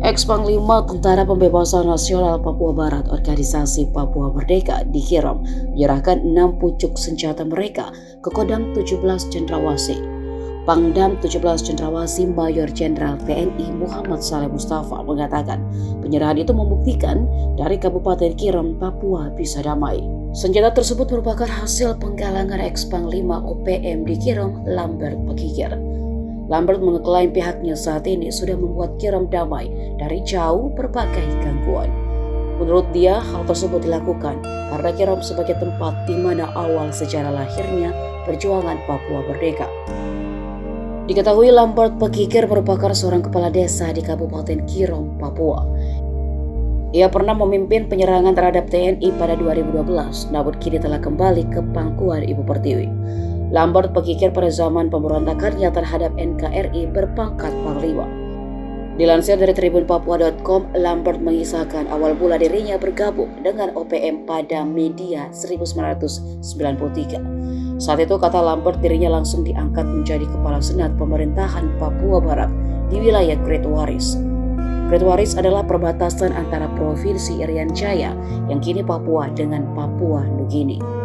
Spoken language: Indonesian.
Ex-Panglima Tentara Pembebasan Nasional Papua Barat Organisasi Papua Merdeka Dikirem menyerahkan 6 pucuk senjata mereka ke Kodam 17 Cendrawasih. Pangdam 17 Cendrawasih Mayor Jenderal TNI Muhammad Saleh Mustafa mengatakan penyerahan itu membuktikan dari Kabupaten Kirem, Papua bisa damai. Senjata tersebut merupakan hasil penggalangan ex-Panglima OPM Dikirem Lambert Pakikir. Lambert mengklaim pihaknya saat ini sudah membuat Kirem damai dari jauh berbagai gangguan. Menurut dia, hal tersebut dilakukan karena Kirem sebagai tempat di mana awal sejarah lahirnya perjuangan Papua Merdeka. Diketahui Lambert Pakikir merupakan seorang kepala desa di Kabupaten Kirem, Papua. Ia pernah memimpin penyerangan terhadap TNI pada 2012, namun kini telah kembali ke pangkuan Ibu Pertiwi. Lambert Pakikir pada zaman pemberontakannya terhadap NKRI berpangkat Panglima. Dilansir dari tribunpapua.com, Lambert mengisahkan awal mula dirinya bergabung dengan OPM pada media 1993. Saat itu, kata Lambert, dirinya langsung diangkat menjadi Kepala Senat Pemerintahan Papua Barat di wilayah Great Waris. Great Waris adalah perbatasan antara Provinsi Irian Jaya yang kini Papua dengan Papua Nugini.